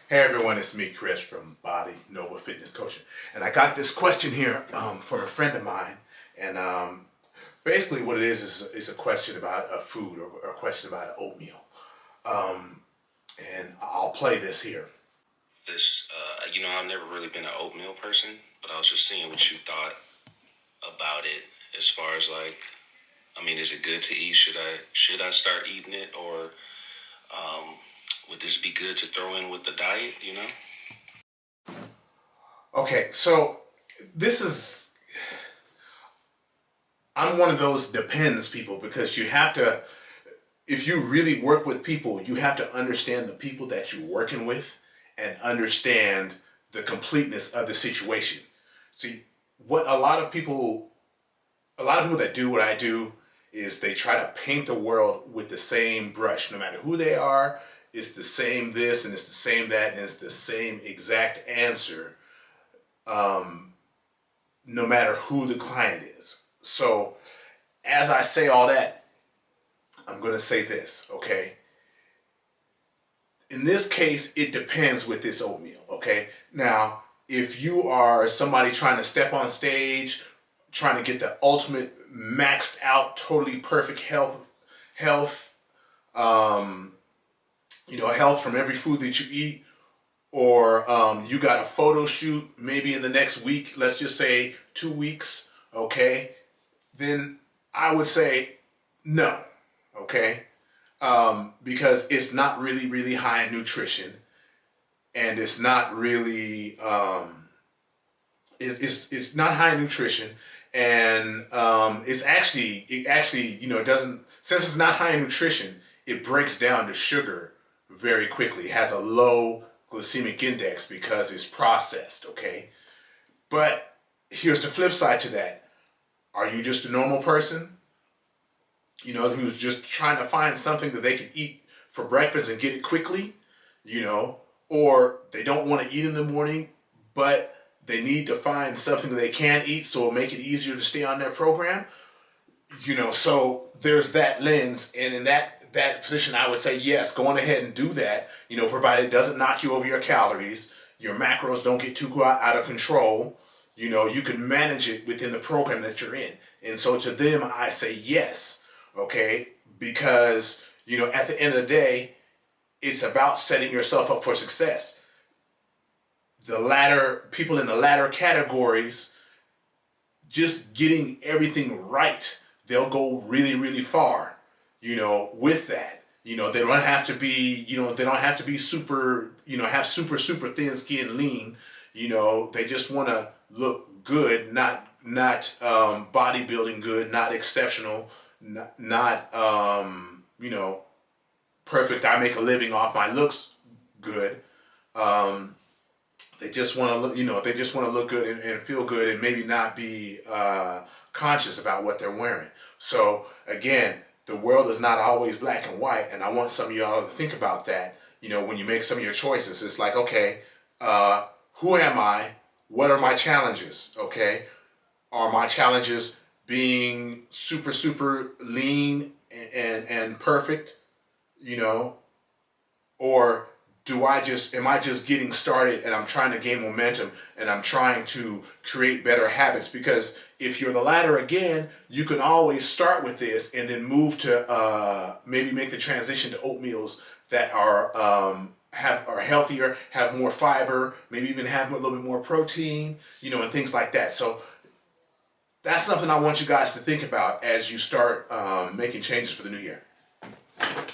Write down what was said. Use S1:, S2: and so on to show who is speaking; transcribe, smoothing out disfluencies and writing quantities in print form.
S1: Hey everyone, it's me, Chris from Body Nova Fitness Coaching, and I got this question here from a friend of mine, and basically what it is a question about a food or a question about oatmeal, and I'll play this here.
S2: I've never really been an oatmeal person, but I was just seeing what you thought about it. As far as is it good to eat? Should I start eating it, or would this be good to throw in with the diet?
S1: Okay, so this is I'm one of those depends people because you have to. If you really work with people, you have to understand the people that you're working with and understand the completeness of the situation. See, what a lot of people that do what I do is they try to paint the world with the same brush. No matter who they are, it's the same this and it's the same that and it's the same exact answer, no matter who the client is. So, as I say all that, I'm going to say this, okay? In this case, it depends with this oatmeal, okay? Now, if you are somebody trying to step on stage, trying to get the ultimate maxed out, totally perfect health, health from every food that you eat, or you got a photo shoot maybe in the next week, let's just say 2 weeks, okay? Then I would say no, okay? Because it's not really, really high in nutrition, and it's not really it's not high in nutrition, and it doesn't, since it's not high in nutrition, it breaks down to sugar very quickly. It has a low glycemic index because it's processed, okay? But here's the flip side to that. Are you just a normal person, who's just trying to find something that they can eat for breakfast and get it quickly, or they don't want to eat in the morning, but they need to find something that they can eat so it'll make it easier to stay on their program? So there's that lens, and in that position, I would say yes, go on ahead and do that, provided it doesn't knock you over your calories, your macros don't get too out of control, you can manage it within the program that you're in. And so to them, I say yes, okay? Because, at the end of the day, it's about setting yourself up for success. People in the latter categories, just getting everything right, they'll go really, really far, with that. They don't have to be, super, have super, super thin skin, lean. They just want to look good, not bodybuilding good, not exceptional, not perfect. I make a living off my looks good. They just want to look, they just want to look good and feel good and maybe not be conscious about what they're wearing. So again, the world is not always black and white, and I want some of y'all to think about that. When you make some of your choices, it's like, okay, who am I? What are my challenges? Okay, are my challenges being super, super lean and perfect? Or am I just getting started and I'm trying to gain momentum and I'm trying to create better habits? Because if you're the latter again, you can always start with this and then move to maybe make the transition to oatmeals that are healthier, have more fiber, maybe even have a little bit more protein, and things like that. So that's something I want you guys to think about as you start making changes for the new year.